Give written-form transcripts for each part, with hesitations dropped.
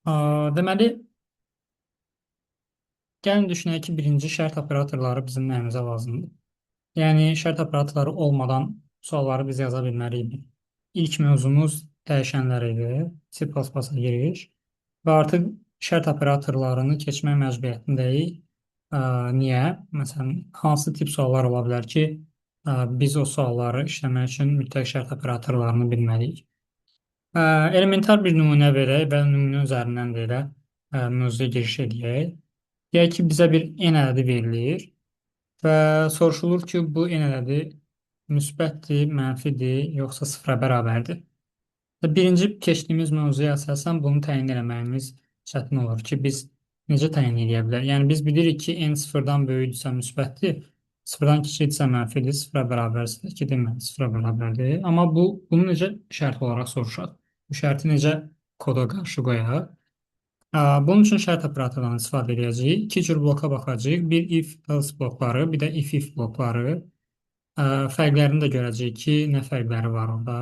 Deməli, gəlin düşünək ki, birinci şərt operatorları bizim nəyimizə lazımdır. Yəni, şərt operatorları olmadan sualları biz yaza bilməliydik. İlk mövzumuz dəyişənlər idi, C++-a giriş və artıq şərt operatorlarını keçmək məcburiyyətindəyik. Niyə? Məsələn, hansı tip suallar ola bilər ki, biz o sualları işləmək üçün mütləq şərt operatorlarını bilməliyik. Elementar bir nümunə verək və nümunə üzərindən də elə mövzuya giriş edək. Deyək ki, bizə bir n ədədi verilir və soruşulur ki, bu n ədədi müsbətdir, mənfidir, yoxsa sıfıra bərabərdir. Və birinci keçdiyimiz mövzuya əsasən bunu təyin etməyimiz çətin olur ki, biz necə təyin edə bilərik? Yəni biz bilirik ki, n sıfırdan böyükdürsə müsbətdir, sıfırdan kiçikdirsə mənfidir, sıfıra bərabərsə ki, deməli sıfıra bərabərdir. Amma bunu necə şərt olaraq soruşaq? Bu şərti necə koda qarşı qoyaq? Bunun üçün şərt operatorlarından istifadə edəcəyik. İki cür bloka baxacağıq. Bir if-else blokları, bir də if-if blokları. Fərqlərini də görəcəyik ki, nə fərqləri var orada.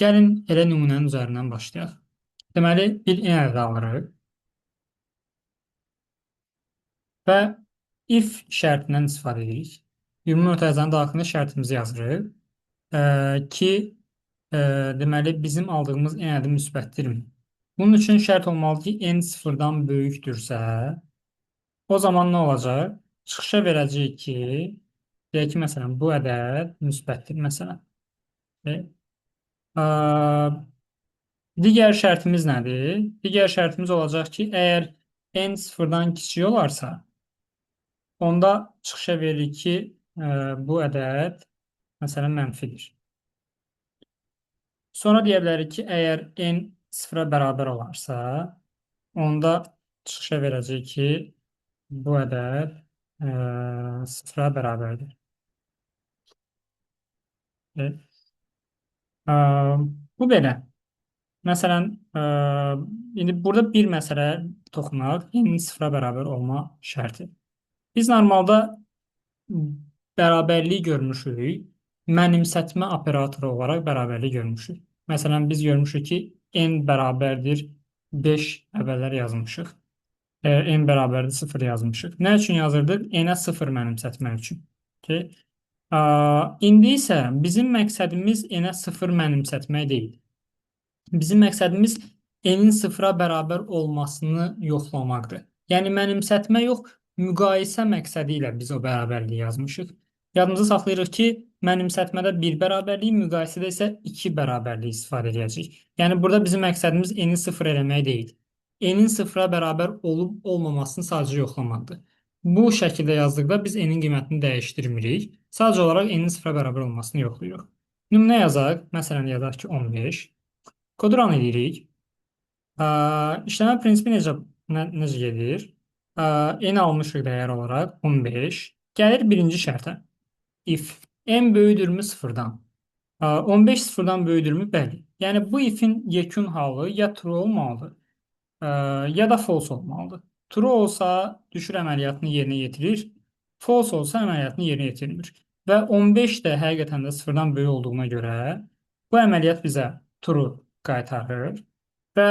Gəlin elə nümunənin üzərindən başlayaq. Deməli, bir n ədədi alırıq və if şərtindən istifadə edirik. Ümumi mötərizənin daxilində şərtimizi yazırıq ki, deməli, bizim aldığımız n ədədi müsbətdirmi? Bunun üçün şərt olmalı ki, n sıfırdan böyükdürsə, o zaman nə olacaq? Çıxışa verəcəyik ki, deyək ki, məsələn, bu ədəd müsbətdir, məsələn. E, Digər şərtimiz nədir? Digər şərtimiz olacaq ki, əgər n sıfırdan kiçik olarsa, onda çıxışa veririk ki, bu ədəd, məsələn, mənfidir. Sonra deyə bilərik ki, əgər n sıfıra bərabər olarsa, onda çıxışa verəcək ki, bu ədəd sıfıra bərabərdir. Evet. Bu belə. Məsələn, indi burada bir məsələ toxunaq, n-in sıfıra bərabər olma şərti. Biz normalda bərabərliyi görmüşük, mənimsətmə operatoru olaraq bərabərliyi görmüşük. Məsələn, biz görmüşük ki, n bərabərdir 5 əvvəllər yazmışıq. N bərabərdir 0 yazmışıq. Nə üçün yazırdıq? N-ə 0 mənimsətmək üçün. Okay. İndi isə bizim məqsədimiz n-ə 0 mənimsətmək deyil. Bizim məqsədimiz n-in sıfıra bərabər olmasını yoxlamaqdır. Yəni mənimsətmə yox, müqayisə məqsədi ilə biz o bərabərliyi yazmışıq. Yadımızda saxlayırıq ki, mənimsətmədə 1 bərabərliyi, müqayisədə isə 2 bərabərliyi istifadə edəcəyik. Yəni burada bizim məqsədimiz n-i sıfır eləmək deyil. N-in sıfıra bərabər olub-olmamasını sadəcə yoxlamaqdır. Bu şəkildə yazdıqda biz n-in qiymətini dəyişdirmirik. Sadəcə olaraq n-in sıfıra bərabər olmasını yoxlayırıq. Nümunə yazaq. Məsələn, yazaq ki, 15. Kodu run edirik. İşləmə prinsipi necə gedir? N almışıq dəyər olaraq 15. Gəlir birinci şərtə. If n böyüdürmü sıfırdan? 15 sıfırdan böyüdürmü? Bəli. Yəni bu ifin yekun halı ya true olmalıdır, ya da false olmalıdır. True olsa düşür əməliyyatını yerinə yetirir. False olsa əməliyyatını yerinə yetirmir. Və 15 də həqiqətən də sıfırdan böyük olduğuna görə bu əməliyyat bizə true qaytarır və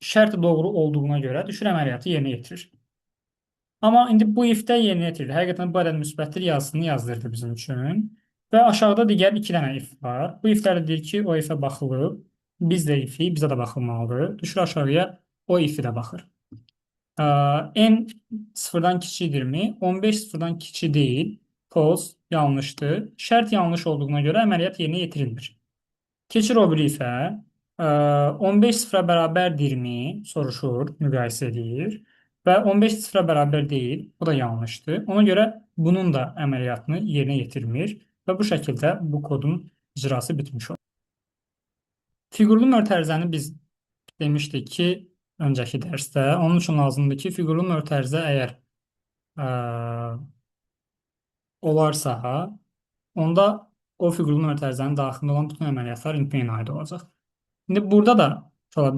şərt doğru olduğuna görə düşür əməliyyatı yerinə yetirir. Amma indi bu if-də yerinə yetirir. Həqiqətən bu ədəd müsbətdir yazısını yazdırdı bizim üçün. Və aşağıda digər 2 dənə if var. Bu iflər deyir ki, o ifə baxılıb. Biz də ifi, bizə də baxılmalıdır. Düşür aşağıya, o ifi də baxır. N sıfırdan kiçikdirmi? 15 sıfırdan kiçik deyil. False, yanlışdır. Şərt yanlış olduğuna görə əməliyyat yerinə yetirilmir. Keçir o biri ifə. 15 sıfıra bərabərdirmi? Soruşur, müqayisə edir. Və 15 sıfıra bərabər deyil. Bu da yanlışdır. Ona görə bunun da əməliyyatını yerinə yetirmir. Və bu şəkildə bu kodun icrası bitmiş olur. Fiqurlu mötərizəni biz demişdik ki, öncəki dərsdə. Onun üçün lazımdır ki, fiqurlu mötərizə əgər olarsa, onda o fiqurlu mötərizənin daxilində olan bütün əməliyyatlar int-main aid olacaq. İndi burada da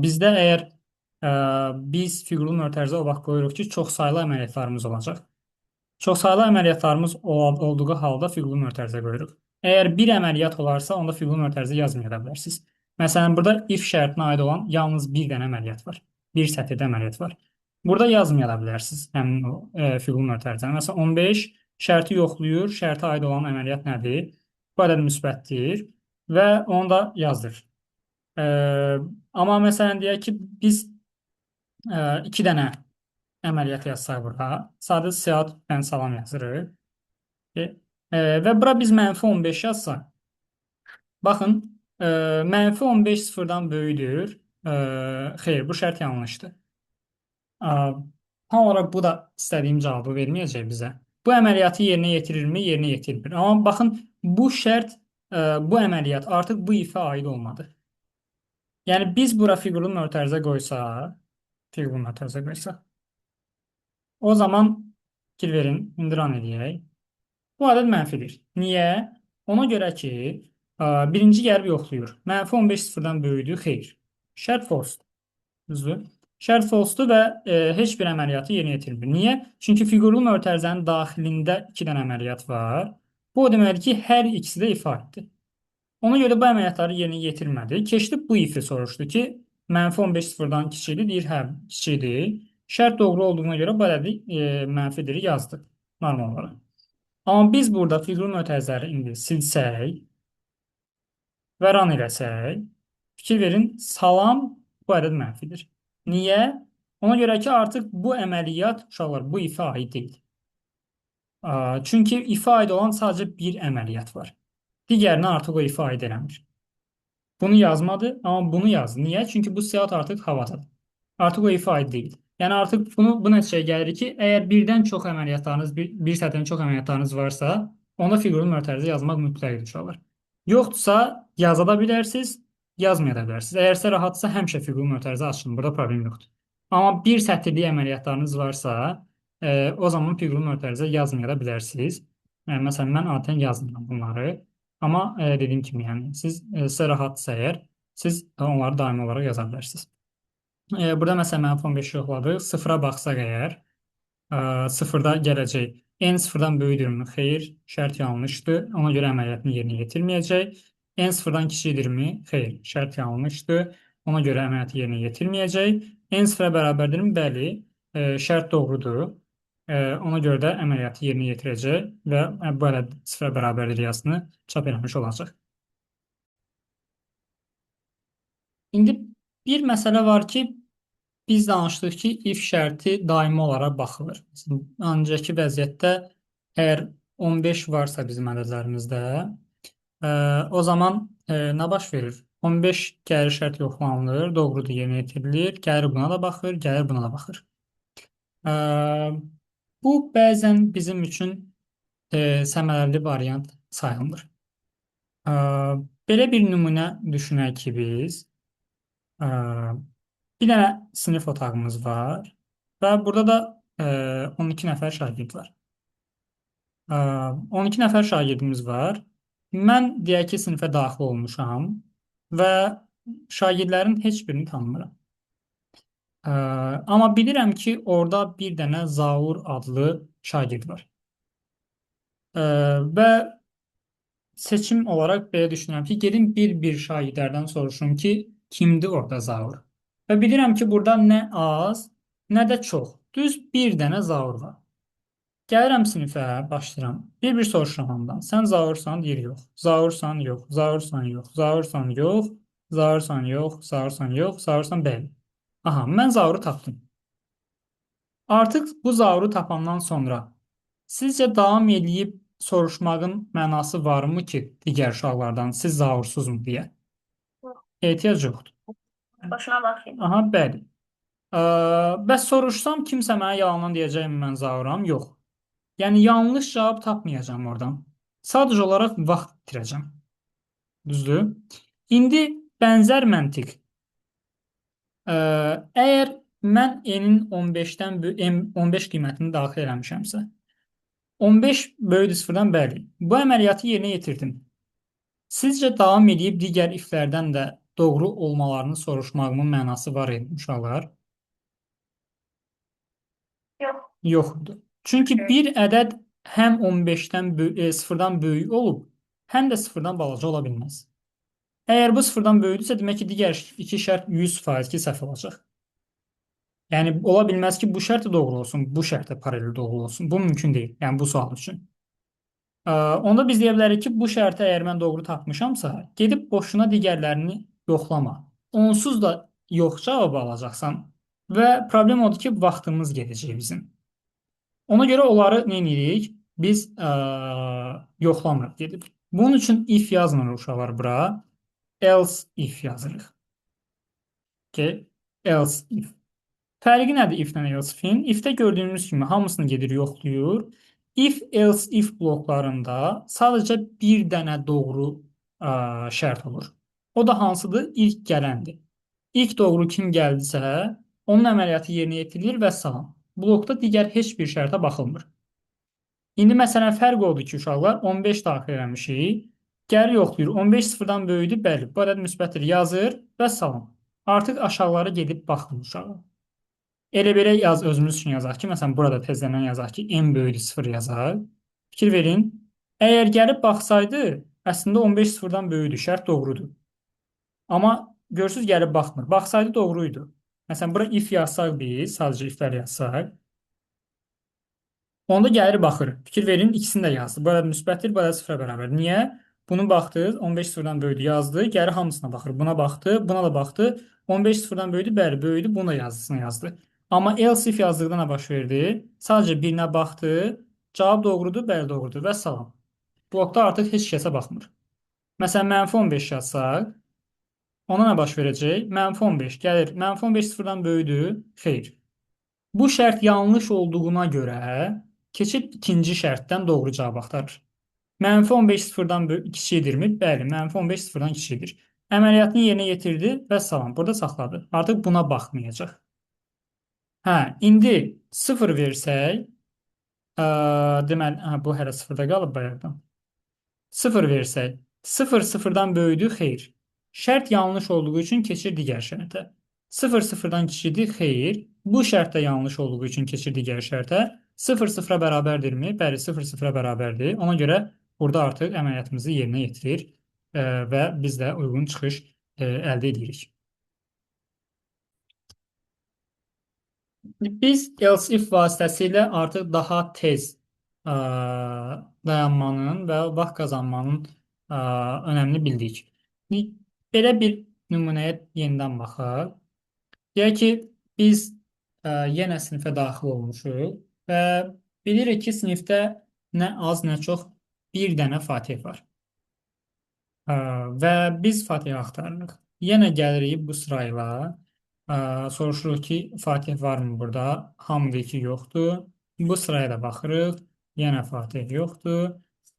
bizdə əgər biz fiqurlu mötərizə o vaxt qoyuruq ki, çoxsaylı əməliyyatlarımız olacaq. Çoxsaylı əməliyyatlarımız olduğu halda fiqurlu mötərizə qoyuruq. Əgər bir əməliyyat olarsa, onda fiqurlu mötərizə yazmaya da bilərsiniz. Məsələn, burada if şərtinə aid olan yalnız bir dənə əməliyyat var. Bir sətirdə əməliyyat var. Burada yazmaya da bilərsiniz həmin o fiqurun mötərizəni. Məsələn, 15 şərti yoxlayır. Şərtə aid olan əməliyyat nədir? Bu ədəd müsbətdir və onu da yazdır. E, amma məsələn deyək ki, biz iki dənə əməliyyat yazsaq burada, sadə siyahı ben salam yazırıq. Və bura biz mənfi 15 yazsaq, baxın, mənfi 15 sıfırdan böyüdür. Xeyr, bu şərt yanlışdır. E, tam olaraq bu da istədiyim cavabı verməyəcək bizə. Bu əməliyyatı yerinə yetirirmi? Yerinə yetirmir. Amma baxın, bu şərt, bu əməliyyat artıq bu ifə aid olmadı. Yəni biz bura fiqurlu mötərizə qoysaq, o zaman fikir verin, indiran edək. Bu ədəd mənfidir. Niyə? Ona görə ki, birinci gəlib yoxlayır. Mənfi 15 sıfırdan böyüdür. Xeyr. Şərt false-dur. Düzdür? Şərt false-dur və heç bir əməliyyatı yerinə yetirmir. Niyə? Çünki fiqurlu mötərizənin daxilində iki dənə əməliyyat var. Bu o deməkdir ki, hər ikisi də ifadədir. Ona görə bu əməliyyatları yerinə yetirmədi. Keçdi bu ifi soruşdu ki, mənfi 15 sıfırdan kiçikdir. Deyir, hə, kiçikdir. Şərt doğru olduğuna görə bu ədədi mənfidir yazdı normal olaraq. Amma biz burada fiqurlu mötərizələri indi silsək və run eləsək, fikir verin, salam bu ədəd mənfidir. Niyə? Ona görə ki, artıq bu əməliyyat, uşaqlar, bu ifə aid deyil. Çünki ifə aid olan sadəcə bir əməliyyat var. Digərini artıq o ifə aid eləmir. Bunu yazmadı, amma bunu yazdı. Niyə? Çünki bu siyahı artıq havadadır. Artıq o ifə aid deyil. Yəni artıq bu nəticəyə gəlir ki, əgər birdən çox əməliyyatlarınız, bir sətrin çox əməliyyatlarınız varsa, onda fiqurlu mötərizə yazmaq mütləqdir uşaqlar. Yoxdursa, yaza da bilərsiniz, yazmaya da bilərsiniz. Əgər sizə rahatsa, həmişə fiqurlu mötərizə açın. Burada problem yoxdur. Amma bir sətirlik əməliyyatlarınız varsa, o zaman fiqurlu mötərizə yazmaya da bilərsiniz. Məsələn, mən adətən yazmıram bunları. Amma dediyim kimi, yəni sizə rahatsa əgər, siz onları daimi olaraq yaza bilərsiniz. Burada məsələn mənfi 15 yoxladıq. Sıfıra baxsaq əgər, sıfırda gələcək. N sıfırdan böyüdürmü? Xeyr, şərt yanlışdır. Ona görə əməliyyatını yerinə yetirməyəcək. N sıfırdan kiçikdirmi? Xeyr, şərt yanlışdır. Ona görə əməliyyatı yerinə yetirməyəcək. N sıfıra bərabərdirmi? Bəli, şərt doğrudur. Ona görə də əməliyyatı yerinə yetirəcək və bu ədəd sıfıra bərabərdir yazısını çap eləmiş olacaq. İndi bir məsələ var ki, biz danışdıq ki, if şərti daimi olaraq baxılır. Öncəki vəziyyətdə əgər 15 varsa bizim ədədlərimizdə, o zaman nə baş verir? 15 gəlir şərt yoxlanılır, doğrudur, yerinə yetirilir, gəlir buna da baxır, gəlir buna da baxır. Bu bəzən bizim üçün səmərəli variant sayılmır. Belə bir nümunə düşünək ki, biz bir dənə sinif otağımız var və burada da 12 nəfər şagird var. 12 nəfər şagirdimiz var. Mən deyək ki, sinifə daxil olmuşam və şagirdlərin heç birini tanımıram. Amma bilirəm ki, orada bir dənə Zaur adlı şagird var. Və seçim olaraq belə düşünürəm ki, gedim bir şagirdlərdən soruşum ki, kimdir orada Zaur? Və bilirəm ki, burada nə az, nə də çox. Düz bir dənə Zaur var. Gəlirəm sinifə, başlayıram. Bir soruşuram ondan. Sən Zaursan? Deyir, yox. Zaursan? Yox. Zaursan? Yox. Zaursan? Yox. Zaursan? Yox. Zaursan? Yox. Zaursan? Bəli. Aha, mən Zauru tapdım. Artıq bu Zauru tapandan sonra sizcə davam edib soruşmağın mənası varmı ki, digər uşaqlardan siz Zaursuzmu deyə? Ehtiyac yoxdur. Başına baxayım. Aha, bəli. Bəs soruşsam kimsə mənə yalandan deyəcəkmi mən Zauram? Yox. Yəni yanlış cavab tapmayacağam oradan. Sadəcə olaraq vaxt itirəcəm. Düzdür? İndi bənzər məntiq. Əgər mən n-in 15-dən 15 qiymətini daxil eləmişəmsə, 15 böyüdür sıfırdan, bəli. Bu əməliyyatı yerinə yetirdim. Sizcə davam edib digər iflərdən də doğru olmalarını soruşmağımın mənası var idi, uşaqlar? Yox. Yoxdur. Çünki bir ədəd həm 15-dən sıfırdan böyük olub, həm də sıfırdan balaca ola bilməz. Əgər bu sıfırdan böyükdürsə, demək ki, digər iki şərt 100% ki, səhv olacaq. Yəni ola bilməz ki, bu şərt də doğru olsun, bu şərt də paralel doğru olsun. Bu mümkün deyil. Yəni bu sual üçün. Onda biz deyə bilərik ki, bu şərti əgər mən doğru tapmışamsa, gedib boşuna digərlərini yoxlama. Onsuz da yox cavabı alacaqsan və problem odur ki, vaxtımız gedəcək bizim. Ona görə onları nə edirik? Biz yoxlamırıq gedib. Bunun üçün if yazmırıq uşaqlar bura. Else if yazırıq. Okay? Else if. Fərqi nədir if-lə else-in? If-də gördüyümüz kimi hamısını gedir yoxlayır. If, else, if bloklarında sadəcə bir dənə doğru şərt olur. O da hansıdır? İlk gələndir. İlk doğru kim gəldisə, onun əməliyyatı yerinə yetirilir və salam. Blokda digər heç bir şərtə baxılmır. İndi məsələn fərq odur ki, uşaqlar 15 daxil eləmişik. Gəlir yoxlayır. 15 sıfırdan böyüdür. Bəli, bu ədəd müsbətdir. Yazır və salam. Artıq aşağılara gedib baxın uşağa. Elə belə yaz özümüz üçün yazaq ki, məsələn burada tezlənən yazaq ki, n böyüdür 0 yazaq. Fikir verin. Əgər gəlib baxsaydı, əslində 15 sıfırdan böyüdür. Şərt doğrudur. Amma görürsüz gəlib baxmır. Baxsaydı doğruydu. Məsələn bura if yazsaq biz, sadəcə iflər yazsaq, onda gəlir baxır. Fikir verin, ikisini də yazdı. Bu ədəd müsbətdir, bu ədəd sıfıra bərabər. Niyə? Bunu baxdınız, 15 sıfırdan böyüdü yazdı. Gəlir hamısına baxır. Buna baxdı, buna da baxdı. 15 sıfırdan böyüdü, bəli, böyüdü, bunu da yazısını yazdı. Amma else if yazdıqda nə baş verdi? Sadəcə birinə baxdı. Cavab doğrudur, bəli doğrudur və salam. Blokda artıq heç kəsə baxmır. Məsələn, mənfi 15 yazsaq, ona nə baş verəcək? Mənfi 15 gəlir. Mənfi 15 sıfırdan böyüdür. Xeyr. Bu şərt yanlış olduğuna görə keçid ikinci şərtdən doğru cavab axtarır. Mənfi 15 sıfırdan kiçikdirmi? Bəli, mənfi 15 sıfırdan kiçikdir. Əməliyyatını yerinə yetirdi və salam. Burada saxladı. Artıq buna baxmayacaq. Hə, indi 0 versək, deməli, bu hələ 0-da qalıb bayaqdan. 0 versək, 0 sıfırdan böyüdür, xeyr. Şərt yanlış olduğu üçün keçir digər şərtə. 0 sıfırdan kiçikdir, xeyr. Bu şərt də yanlış olduğu üçün keçir digər şərtə. 0 sıfıra bərabərdirmi? Bəli, 0 sıfıra bərabərdir. Ona görə burada artıq əməliyyatımızı yerinə yetirir və biz də uyğun çıxış əldə edirik. Biz else if vasitəsilə artıq daha tez dayanmanın və vaxt qazanmanın önəmini bildik. Belə bir nümunəyə yenidən baxaq. Deyək ki, biz yenə sinifə daxil olmuşuq və bilirik ki, sinifdə nə az, nə çox bir dənə Fatih var. Və biz Fatih axtarırıq. Yenə gəlirik bu sırayla. Soruşuruq ki, Fatih varmı burada? Hamı deyir ki, yoxdur. Bu sıraya da baxırıq. Yenə Fatih yoxdur.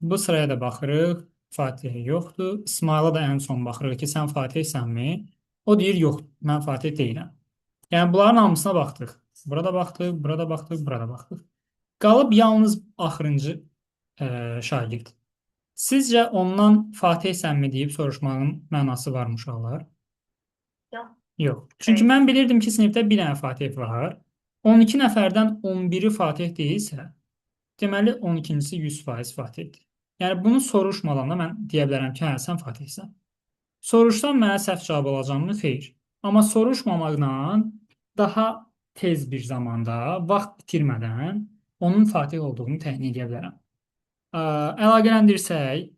Bu sıraya da baxırıq. Fatih yoxdur. İsmaila da ən son baxırıq ki, sən Fatihsənmi? O deyir, yox, mən Fatih deyiləm. Yəni, bunların hamısına baxdıq. Burada baxdıq, burada baxdıq, burada baxdıq. Qalıb yalnız axırıncı şagird. Sizcə ondan Fatihsənmi deyib soruşmağın mənası varmı uşaqlar? Yox. Yox. Çünki mən bilirdim ki, sinifdə bir dənə Fatih var. 12 nəfərdən 11-i Fatih deyilsə, deməli 12-cisi 100% Fatihdir. Yəni bunu soruşmadan da mən deyə bilərəm ki, hə, sən Fatihsən. Soruşsam mənə səhv cavab alacağımı? Xeyr. Amma soruşmamaqla daha tez bir zamanda, vaxt bitirmədən onun Fatih olduğunu təyin edə bilərəm. Əlaqələndirsək,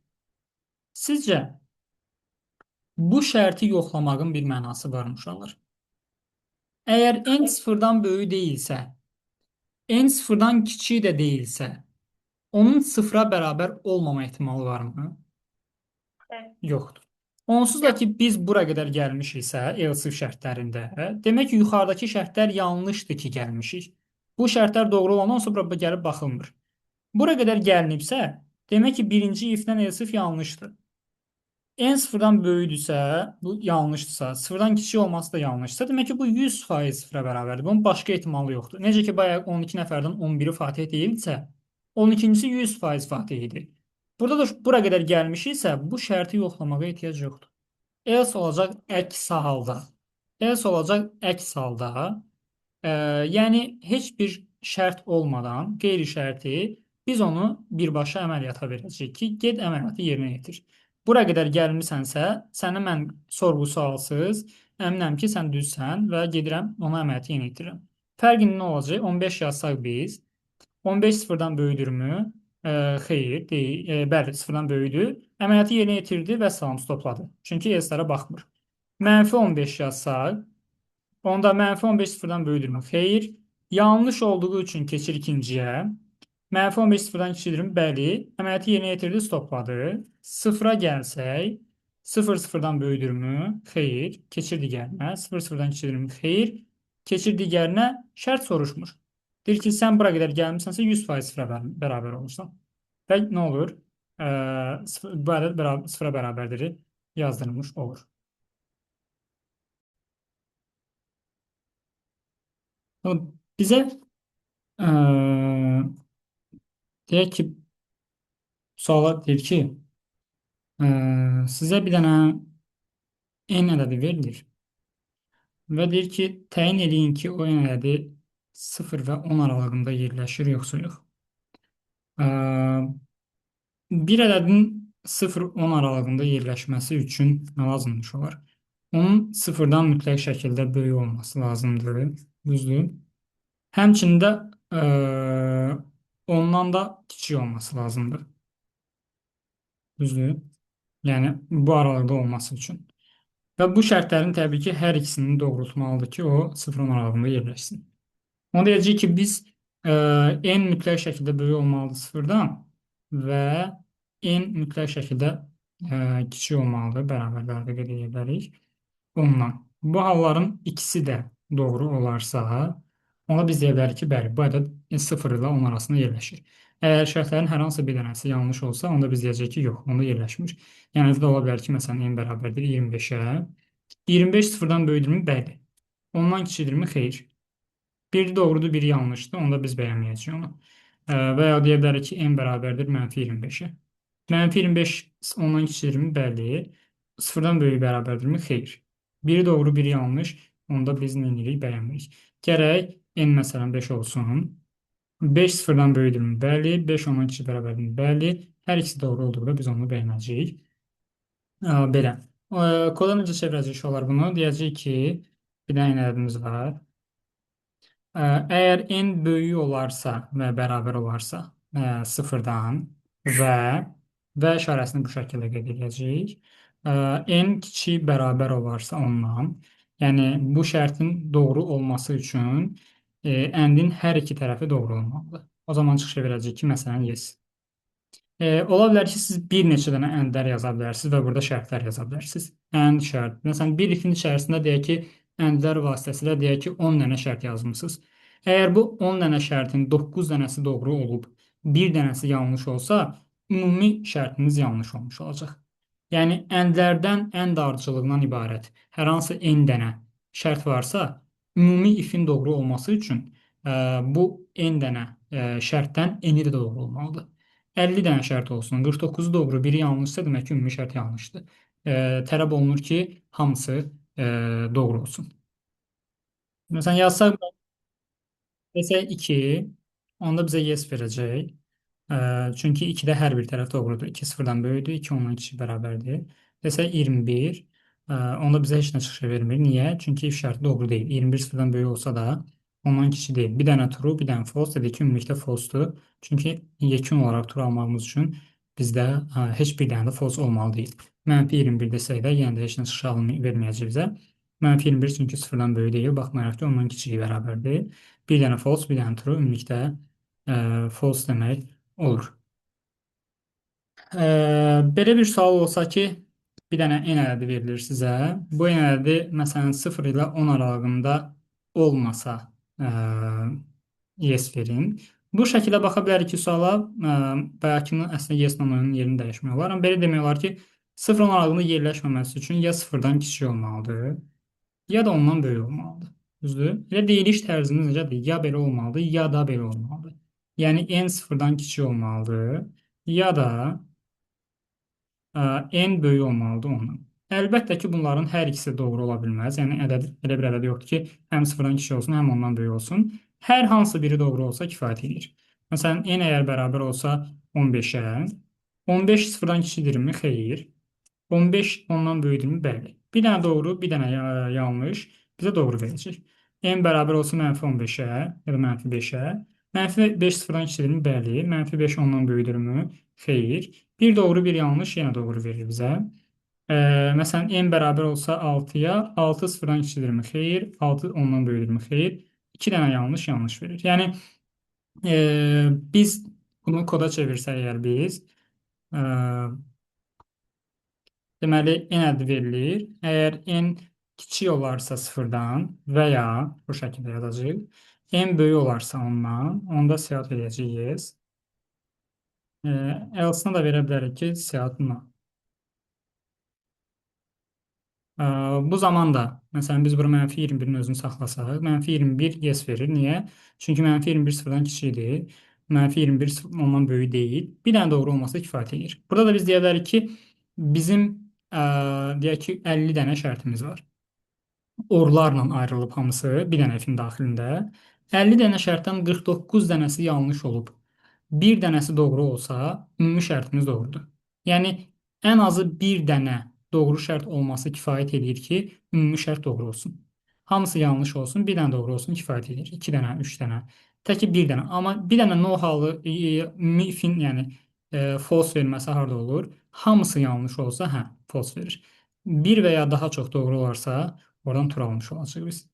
sizcə bu şərti yoxlamağın bir mənası varmı uşaqlar? Əgər n sıfırdan böyük deyilsə, n sıfırdan kiçik də deyilsə, onun sıfıra bərabər olmama ehtimalı varmı? Evet. Yoxdur. Onsuz da ki, biz bura qədər gəlmişiksə, else şərtlərində, demək ki, yuxarıdakı şərtlər yanlışdır ki, gəlmişik. Bu şərtlər doğru olandan sonra gəlib baxılmır. Bura qədər gəlinibsə, demək ki, birinci if-dən else yanlışdır. N sıfırdan böyüdürsə, bu yanlışdırsa, sıfırdan kiçik olması da yanlışdırsa, demək ki, bu 100% sıfıra bərabərdir. Bunun başqa ehtimalı yoxdur. Necə ki, bayaq 12 nəfərdən 11-i Fatih deyilsə, 12-cisi 100% Fatih idi. Burada da bura qədər gəlmişiksə, bu şərti yoxlamağa ehtiyac yoxdur. Else olacaq əks halda. Else olacaq əks halda. Yəni, heç bir şərt olmadan, qeyri-şərti biz onu birbaşa əməliyyata verəcəyik ki, get əməliyyatı yerinə yetir. Bura qədər gəlmisənsə, sənə mən sorğu-sualsız əminəm ki, sən düzsən və gedirəm ona əməliyyatı yerinə yetirirəm. Fərqi nə olacaq? 15 yazsaq biz, 15 sıfırdan böyüdürmü? Xeyr, deyil. Bəli, sıfırdan böyüdür. Əməliyyatı yerinə yetirdi və salam stopladı. Çünki ES-lərə baxmır. Mənfi 15 yazsaq, onda mənfi 15 sıfırdan böyüdürmü? Xeyr. Yanlış olduğu üçün keçir ikinciyə. Mənfi 15 sıfırdan kiçildirmi? Bəli. Əməliyyatı yerinə yetirdi, stopladı. Sıfıra gəlsək, 0 sıfırdan böyüdürmü? Xeyr. Keçir digərinə. 0 sıfırdan kiçildirmi? Xeyr. Keçir digərinə. Şərt soruşmur. Deyir ki, sən bura qədər gəlmisənsə 100% sıfıra bərabər olursan. Və nə olur? Bu ədəd sıfıra bərabərdir yazdırılmış olur. Bizə ə, deyək ki, suala deyir ki, sizə bir dənə n ədədi verilir və deyir ki, təyin edin ki, o n ədədi 0 və 10 aralığında yerləşir, yoxsa yox. Bir ədədin 0-10 aralığında yerləşməsi üçün nə lazımmış olar? Onun 0-dan mütləq şəkildə böyük olması lazımdır. Düzdür. Həmçində ondan da kiçik olması lazımdır. Düzdür. Yəni bu aralıqda olması üçün. Və bu şərtlərin təbii ki, hər ikisini doğrultmalıdır ki, o 0-10 aralığında yerləşsin. Onu deyəcək ki, biz n mütləq şəkildə böyük olmalıdır 0-dan və n mütləq şəkildə kiçik olmalıdır. Bərabərlərdə qeyd edə bilərik. Ondan. Bu halların ikisi də doğru olarsa, ona biz deyə bilərik ki, bəli, bu ədəd 0 ilə 10 arasında yerləşir. Əgər şərtlərin hər hansı bir dənəsi yanlış olsa, onda biz deyəcək ki, yox, onda yerləşmir. Yəni də ola bilər ki, məsələn, n bərabərdir 25-ə. 25 sıfırdan böyüdürmü? Bəli. Ondan kiçidirmi? Xeyr. Biri doğrudur, biri yanlışdır. Onda biz bəyənməyəcəyik onu. Və ya deyə bilərik ki, n bərabərdir -25-ə. -25 ondan kiçidirmi? Bəli. Sıfırdan böyük bərabərdirmi? Xeyr. Biri doğru, biri yanlış. Onda biz nə edirik? Bəyənmirik. Gərək n məsələn 5 olsun. 5 sıfırdan böyüdürmü? Bəli. 5 ondan kiçik bərabərdirmi? Bəli. Hər ikisi doğru olduğunda biz onu bəyənəcəyik. Belə. Koda necə çevirəcək olar bunu? Deyəcək ki, bir dənə ədədimiz var. Əgər n böyük olarsa və bərabər olarsa sıfırdan və işarəsini bu şəkildə qeyd edəcəyik. N kiçik bərabər olarsa ondan, yəni bu şərtin doğru olması üçün n-in hər iki tərəfi doğru olmalıdır. O zaman çıxış verəcək ki, məsələn, yes. Ola bilər ki, siz bir neçə dənə əndlər yaza bilərsiniz və burada şərtlər yaza bilərsiniz. Ənd şərt. Məsələn, bir ifin içərisində deyək ki, əndlər vasitəsilə deyək ki, 10 dənə şərt yazmısınız. Əgər bu 10 dənə şərtin 9 dənəsi doğru olub, bir dənəsi yanlış olsa, ümumi şərtiniz yanlış olmuş olacaq. Yəni, əndlərdən ənd ardıcılığından ibarət hər hansı n dənə şərt varsa, ümumi ifin doğru olması üçün bu n dənə şərtdən n-i də doğru olmalıdır. 50 dənə şərt olsun, 49 doğru, biri yanlışsa, demək ki, ümumi şərt yanlışdır. Tələb olunur ki, hamısı doğru olsun. Məsələn, yazsaq, desək 2, onda bizə yes verəcək. Çünki 2-də hər bir tərəf doğrudur. 2 sıfırdan böyükdür, 2 ondan kiçik bərabərdir. Desək 21, onda bizə heç nə çıxış vermir. Niyə? Çünki if şərti doğru deyil. 21 sıfırdan böyük olsa da ondan kiçik deyil. Bir dənə true, bir dənə false. Dedik ki, ümumilikdə false-dur. Çünki yekun olaraq true almağımız üçün bizdə heç bir dənə də false olmalı deyil. -21 desək də, yenə də heç nə çıxış verməyəcək bizə. -21 çünki sıfırdan böyük deyil. Baxmayaraq ki, ondan kiçiyi bərabərdir. Bir dənə false, bir dənə true. Ümumilikdə false demək olur. Belə bir sual olsa ki, bir dənə n ədədi verilir sizə. Bu n ədədi məsələn 0 ilə 10 aralığında olmasa yes verin. Bu şəkildə baxa bilərik ki, suala bayaqkının əslində yes-lə onun yerini dəyişmək olar. Amma belə demək olar ki, 0-10 aralığında yerləşməməsi üçün ya 0-dan kiçik olmalıdır, ya da ondan böyük olmalıdır. Düzdür? Elə deyiliş tərzimiz necədir? Ya belə olmalıdır, ya da belə olmalıdır. Yəni n 0-dan kiçik olmalıdır, ya da n böyük olmalıdır ondan. Əlbəttə ki, bunların hər ikisi doğru ola bilməz. Yəni ədəd elə bir ədəd yoxdur ki, həm 0-dan kiçik olsun, həm ondan böyük olsun. Hər hansı biri doğru olsa kifayət edir. Məsələn, n əgər bərabər olsa 15-ə, 15 0-dan kiçikdirmi? Xeyr. 15 ondan böyükdürmü? Bəli. Bir dənə doğru, bir dənə yanlış bizə doğru verəcək. N bərabər olsa -15-ə ya da -5-ə. -5 sıfırdan kiçikdirmi? Bəli. -5 ondan böyükdürmü? Xeyr. Bir doğru, bir yanlış yenə doğru verir bizə. Məsələn, n bərabər olsa 6-ya, 6 sıfırdan kiçikdirmi? Xeyr. 6 ondan böyükdürmü? Xeyr. 2 dənə yanlış yanlış verir. Yəni biz bunu koda çevirsək əgər biz, e, deməli n əddi verilir. Əgər n kiçik olarsa sıfırdan və ya bu şəkildə yazacağıq. N böyük olarsa ondan, onda siyahı edəcəyik. Else-nə də verə bilərik ki, siyahı. Bu zaman da, məsələn, biz bura -21-in özünü saxlasaq, -21 yes verir. Niyə? Çünki -21 sıfırdan kiçikdir. -21 ondan böyük deyil. Bir dənə doğru olması kifayət edir. Burada da biz deyə bilərik ki, bizim deyək ki, 50 dənə şərtimiz var. Orlarla ayrılıb hamısı bir dənə f-in daxilində. 50 dənə şərtdən 49 dənəsi yanlış olub. Bir dənəsi doğru olsa, ümumi şərtimiz doğrudur. Yəni, ən azı bir dənə doğru şərt olması kifayət edir ki, ümumi şərt doğru olsun. Hamısı yanlış olsun, bir dənə doğru olsun kifayət edir. 2 dənə, 3 dənə. Təki bir dənə. Amma bir dənə no halı, if-in, yəni false verməsi harda olur? Hamısı yanlış olsa, hə, false verir. Bir və ya daha çox doğru olarsa, oradan true almış olacağıq biz.